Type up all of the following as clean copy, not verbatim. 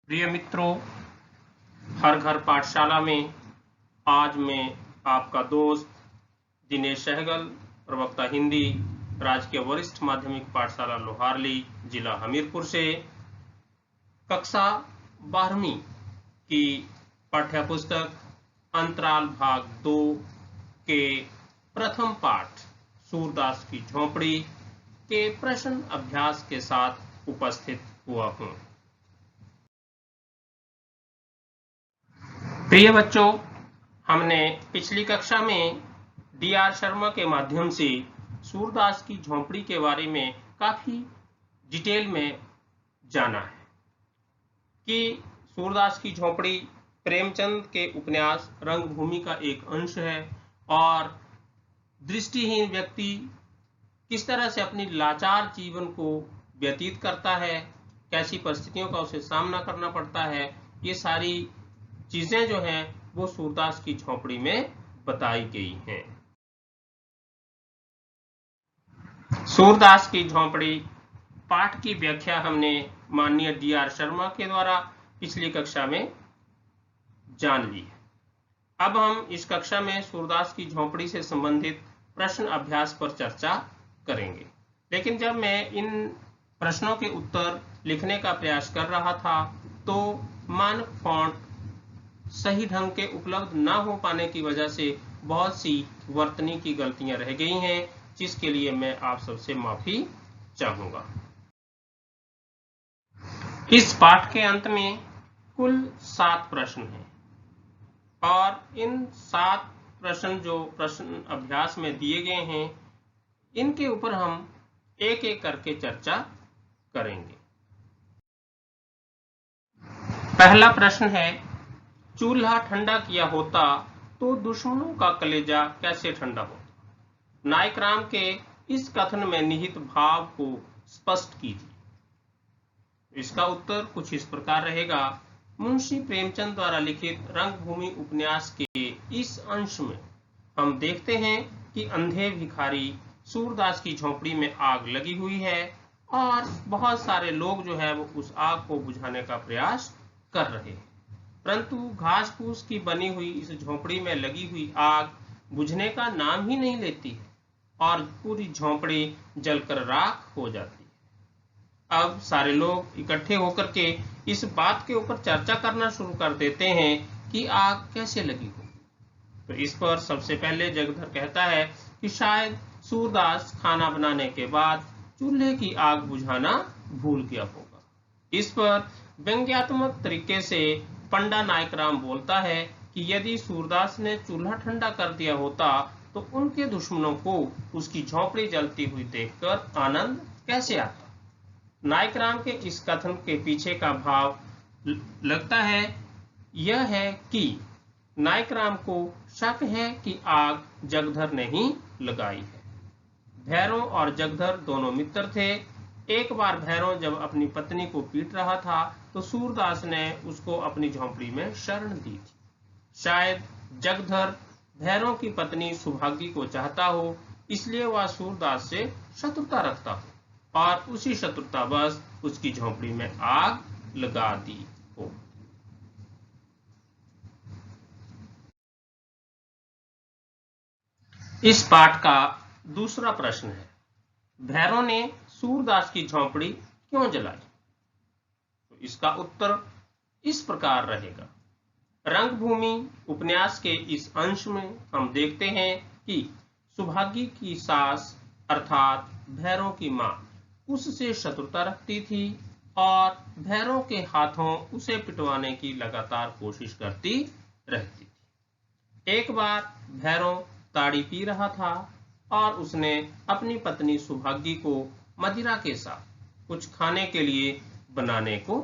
प्रिय मित्रों, हर घर पाठशाला में आज मैं आपका दोस्त दिनेश सहगल, प्रवक्ता हिंदी, राजकीय वरिष्ठ माध्यमिक पाठशाला लोहारली, जिला हमीरपुर से कक्षा 12वीं की पाठ्यपुस्तक अंतराल भाग 2 के प्रथम पाठ सूरदास की झोंपड़ी के प्रश्न अभ्यास के साथ उपस्थित हुआ हूं। प्रिय बच्चों, हमने पिछली कक्षा में डी.आर. शर्मा के माध्यम से सूरदास की झोंपड़ी के बारे में काफी डिटेल में जाना है कि सूरदास की झोंपड़ी प्रेमचंद के उपन्यास रंगभूमि का एक अंश है और दृष्टिहीन व्यक्ति किस तरह से अपनी लाचार जीवन को व्यतीत करता है, कैसी परिस्थितियों का उसे सामना करना पड़ता है, ये सारी चीजें जो हैं वो सूरदास की झोंपड़ी में बताई गई हैं। सूरदास की झोंपड़ी पाठ की व्याख्या हमने माननीय डी.आर. शर्मा के द्वारा पिछली कक्षा में जान ली है। अब हम इस कक्षा में सूरदास की झोंपड़ी से संबंधित प्रश्न अभ्यास पर चर्चा करेंगे। लेकिन जब मैं इन प्रश्नों के उत्तर लिखने का प्रयास कर रहा था तो मानक फॉन्ट सही ढंग के उपलब्ध ना हो पाने की वजह से बहुत सी वर्तनी की गलतियां रह गई हैं, जिसके लिए मैं आप सबसे माफी चाहूंगा। इस पाठ के अंत में कुल 7 प्रश्न हैं और इन 7 प्रश्न जो प्रश्न अभ्यास में दिए गए हैं, इनके ऊपर हम एक एक करके चर्चा करेंगे। पहला प्रश्न है, चूल्हा ठंडा किया होता तो दुश्मनों का कलेजा कैसे ठंडा होता? नायक राम के इस कथन में निहित भाव को स्पष्ट कीजिए। इसका उत्तर कुछ इस प्रकार रहेगा। मुंशी प्रेमचंद द्वारा लिखित रंगभूमि उपन्यास के इस अंश में हम देखते हैं कि अंधे भिखारी सूरदास की झोंपड़ी में आग लगी हुई है और बहुत सारे लोग जो है वो उस आग को बुझाने का प्रयास कर रहे हैं, परंतु घास फूस की बनी हुई इस झोंपड़ी में लगी हुई आग बुझने का नाम ही नहीं लेती है और पूरी झोंपड़ी जलकर राख हो जाती है। अब सारे लोग इकट्ठे होकर के इस बात के ऊपर चर्चा करना शुरू कर देते हैं कि आग कैसे लगी हो। तो इस पर सबसे पहले जगधर कहता है कि शायद सूरदास खाना बनाने के बाद चूल्हे की आग बुझाना भूल गया होगा। इस पर व्यंग्यात्मक तरीके से पंडा नायक राम बोलता है कि यदि सूरदास ने चूल्हा ठंडा कर दिया होता तो उनके दुश्मनों को उसकी झोंपड़ी जलती हुई देखकर आनंद कैसे आता। नायक राम के इस कथन के पीछे का भाव लगता है यह है कि नायक राम को शक है कि आग जगधर ने ही लगाई है। भैरों और जगधर दोनों मित्र थे। एक बार भैरों जब अपनी पत्नी को पीट रहा था तो सूरदास ने उसको अपनी झोंपड़ी में शरण दी थी। शायद जगधर भैरों की पत्नी सुभागी को चाहता हो, इसलिए वह सूरदास से शत्रुता रखता हो और उसी शत्रुतावश उसकी झोंपड़ी में आग लगा दी हो। इस पाठ का दूसरा प्रश्न है, भैरों ने सूरदास की झोंपड़ी क्यों जलाई? तो इसका उत्तर इस प्रकार रहेगा। रंगभूमि उपन्यास के इस अंश में हम देखते हैं कि सुभागी की सास अर्थात भैरों की मां उससे शत्रुता रखती थी और भैरों के हाथों उसे पिटवाने की लगातार कोशिश करती रहती थी। एक बार भैरों ताड़ी पी रहा था और उसने अपनी पत्नी सुभागी को मदिरा के साथ कुछ खाने के लिए बनाने को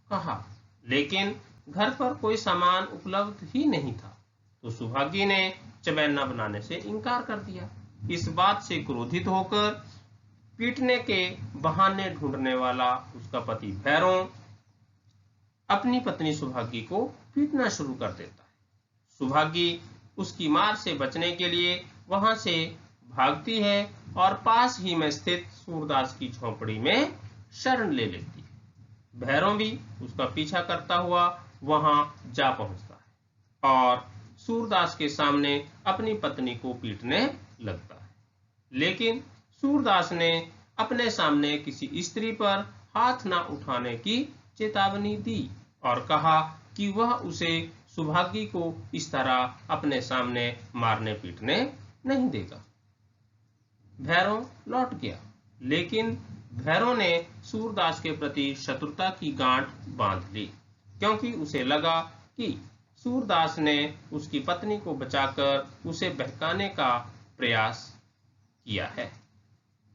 कहा, लेकिन घर पर कोई सामान उपलब्ध ही नहीं था, तो सुभागी ने चबैना बनाने से इनकार कर दिया। इस बात से क्रोधित होकर पीटने के बहाने ढूंढने वाला उसका पति भैरों अपनी पत्नी सुभागी को पीटना शुरू कर देता है। सुभागी उसकी मार से बचने के लिए वहां से भागती है और पास ही में स्थित सूरदास की झोंपड़ी में शरण ले लेती है। भैरव भी उसका पीछा करता हुआ वहां जा पहुंचता है और सूरदास के सामने अपनी पत्नी को पीटने लगता है। लेकिन सूरदास ने अपने सामने किसी स्त्री पर हाथ न उठाने की चेतावनी दी और कहा कि वह उसे सुभागी को इस तरह अपने सामने मारने पीटने नहीं देगा। भैरव लौट गया, लेकिन भैरव ने सूरदास के प्रति शत्रुता की गांठ बांध ली, क्योंकि उसे लगा कि सूरदास ने उसकी पत्नी को बचाकर उसे बहकाने का प्रयास किया है,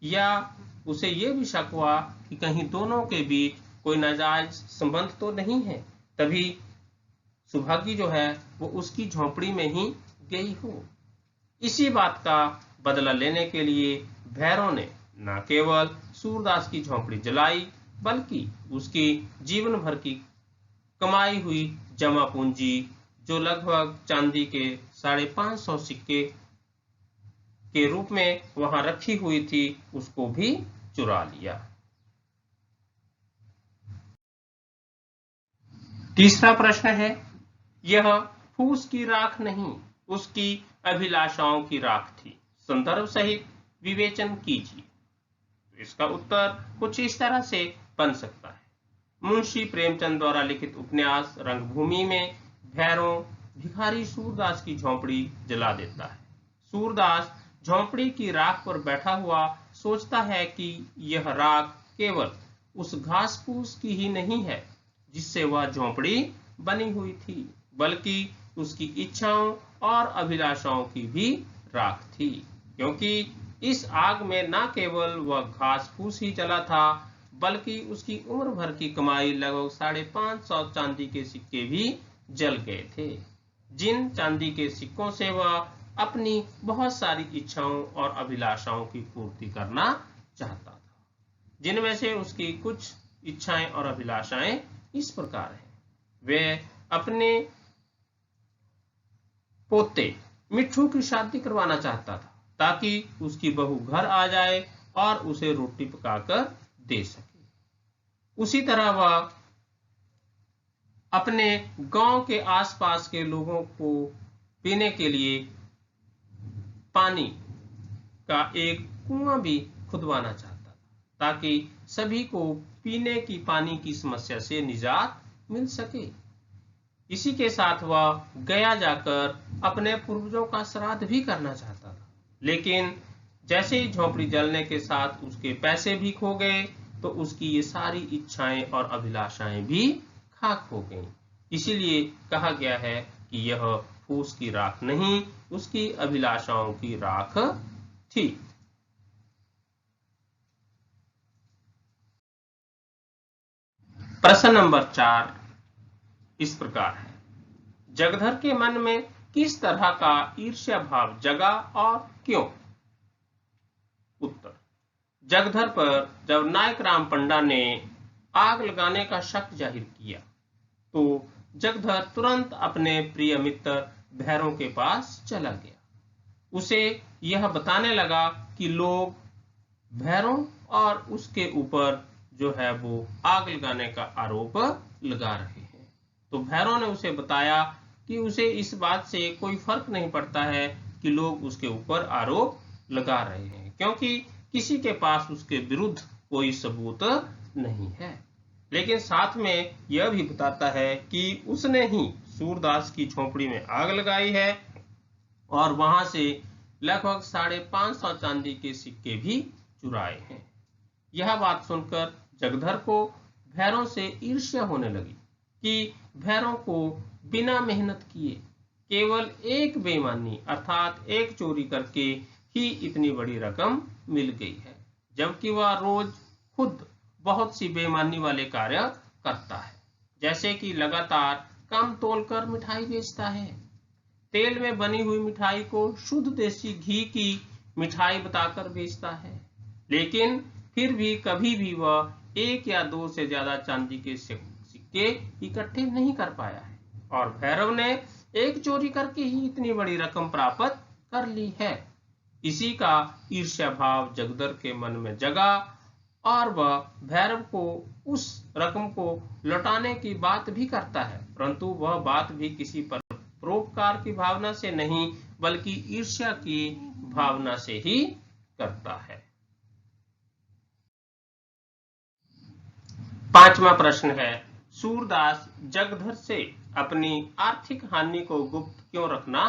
या उसे ये भी शक हुआ कि कहीं दोनों के बीच कोई नाजायज संबंध तो नहीं है, तभी सुभागी जो है वो उसकी झोंपड़ी में ही गई हो। इसी बात का बदला लेने के लिए भैरव ने न केवल सूरदास की झोंपड़ी जलाई, बल्कि उसकी जीवन भर की कमाई हुई जमा पूंजी, जो लगभग चांदी के 550 सिक्के के रूप में वहां रखी हुई थी, उसको भी चुरा लिया। तीसरा प्रश्न है, यह फूस की राख नहीं, उसकी अभिलाषाओं की राख थी। संदर्भ सहित विवेचन कीजिए। इसका उत्तर कुछ इस तरह से बन सकता है। मुंशी प्रेमचंद द्वारा लिखित उपन्यास रंगभूमि में भैरव भिखारी सूरदास की झोंपड़ी जला देता है। सूरदास झोंपड़ी की राख पर बैठा हुआ सोचता है कि यह राख केवल उस घास फूस की ही नहीं है जिससे वह झोंपड़ी बनी हुई थी, बल्कि उसकी इच्छाओं और अभिलाषाओं की भी राख थी, क्योंकि इस आग में न केवल वह घास फूस ही जला था, बल्कि उसकी उम्र भर की कमाई लगभग 550 चांदी के सिक्के भी जल गए थे, जिन चांदी के सिक्कों से वह अपनी बहुत सारी इच्छाओं और अभिलाषाओं की पूर्ति करना चाहता था। जिनमें से उसकी कुछ इच्छाएं और अभिलाषाएं इस प्रकार हैं। वे अपने पोते मिट्ठू की शादी करवाना चाहता था, ताकि उसकी बहू घर आ जाए और उसे रोटी पकाकर दे सके। उसी तरह वह अपने गांव के आसपास के लोगों को पीने के लिए पानी का एक कुआं भी खुदवाना चाहता था, ताकि सभी को पीने की पानी की समस्या से निजात मिल सके। इसी के साथ वह गया जाकर अपने पूर्वजों का श्राद्ध भी करना चाहता था, लेकिन जैसे ही झोंपड़ी जलने के साथ उसके पैसे भी खो गए, तो उसकी ये सारी इच्छाएं और अभिलाषाएं भी खाक हो गईं। इसीलिए कहा गया है कि यह फूस की राख नहीं, उसकी अभिलाषाओं की राख थी। प्रश्न नंबर 4 इस प्रकार है, जगधर के मन में किस तरह का ईर्ष्या भाव जगा और क्यों? उत्तर, जगधर पर जब नायक राम पंडा ने आग लगाने का शक जाहिर किया, तो जगधर तुरंत अपने प्रिय मित्र भैरव के पास चला गया। उसे यह बताने लगा कि लोग भैरव और उसके ऊपर जो है वो आग लगाने का आरोप लगा रहे हैं। तो भैरव ने उसे बताया कि उसे इस बात से कोई फर्क नहीं पड़ता है कि लोग उसके ऊपर आरोप लगा रहे हैं, क्योंकि किसी के पास उसके विरुद्ध कोई सबूत नहीं है। लेकिन साथ में यह भी बताता है कि उसने ही सूरदास की झोंपड़ी में आग लगाई है और वहां से लगभग 550 चांदी के सिक्के भी चुराए हैं। यह बात सुनकर जगधर को भैरव से ईर्ष्या होने लगी कि भैरव को बिना मेहनत किए केवल एक बेईमानी अर्थात एक चोरी करके ही इतनी बड़ी रकम मिल गई है, जबकि वह रोज खुद बहुत सी बेईमानी वाले कार्य करता है, जैसे कि लगातार कम तोलकर मिठाई बेचता है, तेल में बनी हुई मिठाई को शुद्ध देसी घी की मिठाई बताकर बेचता है, लेकिन फिर भी कभी भी वह 1 या 2 से ज्यादा चांदी के सिक्के इकट्ठे नहीं कर पाया है, और भैरव ने एक चोरी करके ही इतनी बड़ी रकम प्राप्त कर ली है। इसी का ईर्ष्या भाव जगधर के मन में जगा और वह भैरव को उस रकम को लौटाने की बात भी करता है, परंतु वह बात भी किसी परोपकार की भावना से नहीं बल्कि ईर्ष्या की भावना से ही करता है। पांचवा प्रश्न है, सूरदास जगधर से अपनी आर्थिक हानि को गुप्त क्यों रखना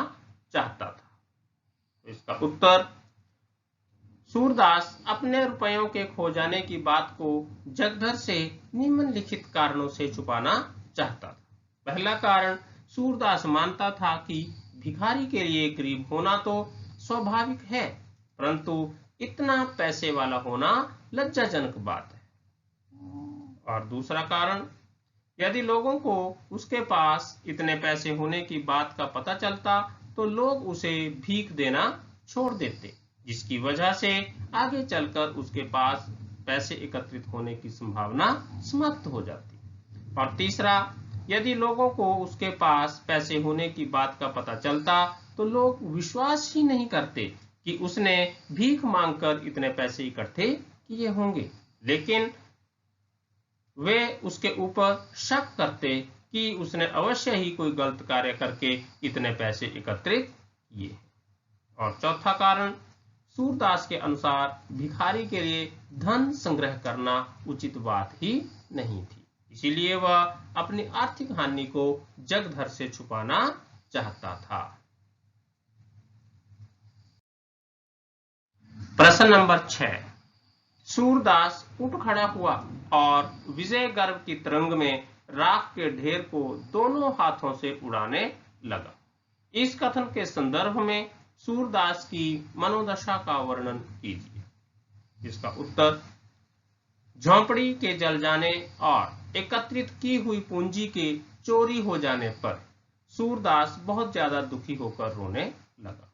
चाहता था? इसका उत्तर, सूरदास अपने रुपयों के खो जाने की बात को जगधर से निम्नलिखित कारणों से छुपाना चाहता था। पहला कारण, सूरदास मानता था कि भिखारी के लिए गरीब होना तो स्वाभाविक है, परंतु इतना पैसे वाला होना लज्जाजनक बात है। और दूसरा कारण, यदि लोगों को उसके पास इतने पैसे होने की बात का पता चलता तो लोग उसे भीख देना छोड़ देते, जिसकी वजह से आगे चलकर उसके पास पैसे एकत्रित होने की संभावना समाप्त हो जाती। और तीसरा, यदि लोगों को उसके पास पैसे होने की बात का पता चलता तो लोग विश्वास ही नहीं करते कि उसने भीख मांगकर इतने पैसे इकट्ठे किए होंगे, लेकिन वे उसके ऊपर शक करते कि उसने अवश्य ही कोई गलत कार्य करके इतने पैसे एकत्रित किए। और चौथा कारण, सूरदास के अनुसार भिखारी के लिए धन संग्रह करना उचित बात ही नहीं थी, इसीलिए वह अपनी आर्थिक हानि को जगधर से छुपाना चाहता था। प्रश्न नंबर 6, सूरदास उठ खड़ा हुआ और विजय गर्व की तरंग में राख के ढेर को दोनों हाथों से उड़ाने लगा। इस कथन के संदर्भ में सूरदास की मनोदशा का वर्णन कीजिए। इसका उत्तर, झोंपड़ी के जल जाने और एकत्रित की हुई पूंजी के चोरी हो जाने पर सूरदास बहुत ज्यादा दुखी होकर रोने लगा।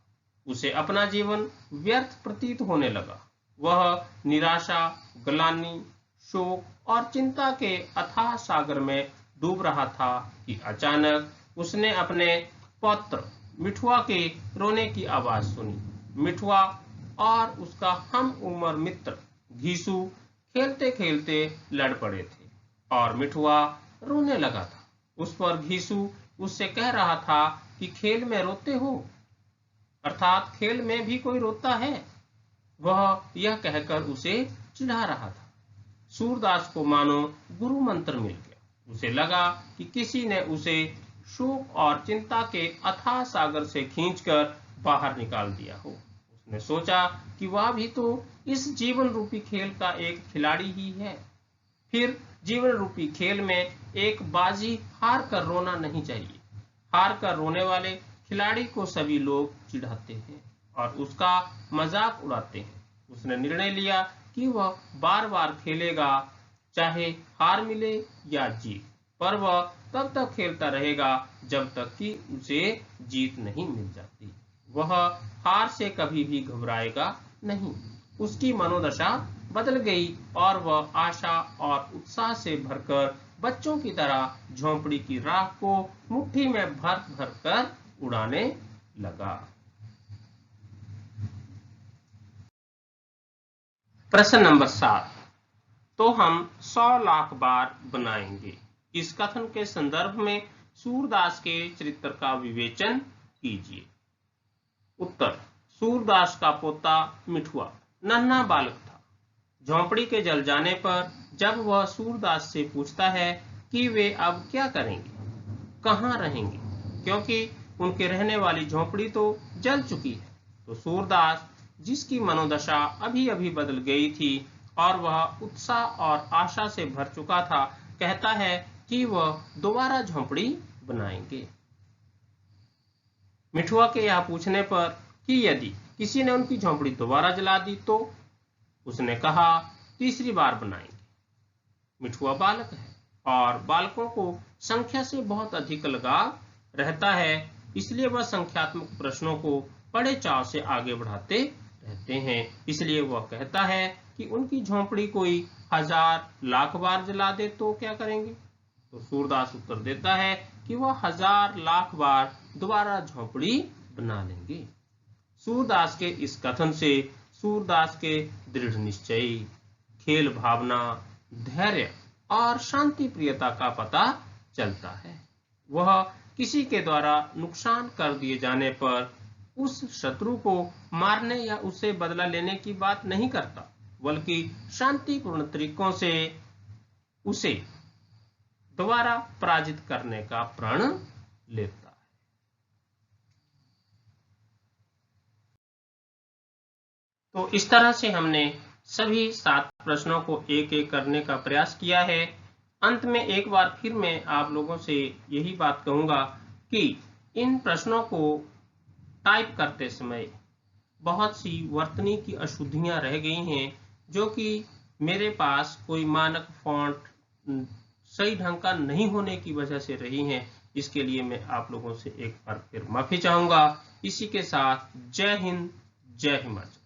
उसे अपना जीवन व्यर्थ प्रतीत होने लगा। वह निराशा, ग्लानि, शोक और चिंता के अथाह सागर में डूब रहा था कि अचानक उसने अपने पौत्र मिठुआ के रोने की आवाज सुनी। मिठुआ और उसका हम उम्र मित्र घीसू खेलते खेलते लड़ पड़े थे और मिठुआ रोने लगा था। उस पर घीसू उससे कह रहा था कि खेल में रोते हो, अर्थात खेल में भी कोई रोता है। वह यह कहकर उसे चिढ़ा रहा था। सूरदास को मानो गुरु मंत्र मिल गया। उसे लगा कि किसी ने उसे शोक और चिंता के अथाह सागर से खींचकर बाहर निकाल दिया हो। उसने सोचा कि वह भी तो इस जीवन रूपी खेल का एक खिलाड़ी ही है। फिर जीवन रूपी खेल में एक बाजी हार कर रोना नहीं चाहिए। हार कर रोने वाले खिलाड़ी को सभी लोग चिढ़ाते हैं और उसका मजाक उड़ाते हैं। उसने निर्णय लिया कि वह बार बार खेलेगा, चाहे हार मिले या जीत, पर वह तब तक खेलता रहेगा जब तक कि उसे जीत नहीं मिल जाती। वह हार से कभी भी घबराएगा नहीं। उसकी मनोदशा बदल गई और वह आशा और उत्साह से भरकर बच्चों की तरह झोंपड़ी की राख को मुट्ठी में भर भर कर उड़ाने लगा। प्रश्न नंबर 7, तो हम 100 लाख बार बनाएंगे। इस कथन के संदर्भ में सूरदास के चरित्र का विवेचन कीजिए। उत्तर, सूरदास का पोता मिठुआ नन्हा बालक था। झोंपड़ी के जल जाने पर जब वह सूरदास से पूछता है कि वे अब क्या करेंगे, कहाँ रहेंगे, क्योंकि उनके रहने वाली झोंपड़ी तो जल चुकी है, तो सूरदास, जिसकी मनोदशा अभी अभी बदल गई थी और वह उत्साह और आशा से भर चुका था, कहता है कि वह दोबारा झोंपड़ी बनाएंगे। मिठुआ के यह पूछने पर कि यदि किसी ने उनकी झोंपड़ी दोबारा जला दी तो उसने कहा, तीसरी बार बनाएंगे। मिठुआ बालक है और बालकों को संख्या से बहुत अधिक लगाव रहता है, इसलिए वह संख्यात्मक प्रश्नों को बड़े चाव से आगे बढ़ाते रहते हैं। इसलिए वह कहता है कि उनकी झोंपड़ी कोई 1000 लाख बार जला दे तो क्या करेंगे? तो सूरदास उत्तर देता है कि वह 1000 लाख बार दोबारा झोंपड़ी बना लेंगे। सूरदास के इस कथन से सूरदास के दृढ़ निश्चय, खेल भावना, धैर्य और शांति प्रियता का पता चलता है। वह किसी के द्वारा नुकसान कर दिए जाने पर उस शत्रु को मारने या उससे बदला लेने की बात नहीं करता, बल्कि शांतिपूर्ण तरीकों से उसे दोबारा पराजित करने का प्रण लेता है। तो इस तरह से हमने सभी 7 प्रश्नों को एक एक करने का प्रयास किया है। अंत में एक बार फिर मैं आप लोगों से यही बात कहूंगा कि इन प्रश्नों को टाइप करते समय बहुत सी वर्तनी की अशुद्धियां रह गई हैं, जो कि मेरे पास कोई मानक फॉन्ट सही ढंग का नहीं होने की वजह से रही हैं। इसके लिए मैं आप लोगों से एक बार फिर माफी चाहूंगा। इसी के साथ जय हिंद, जय हिमाचल।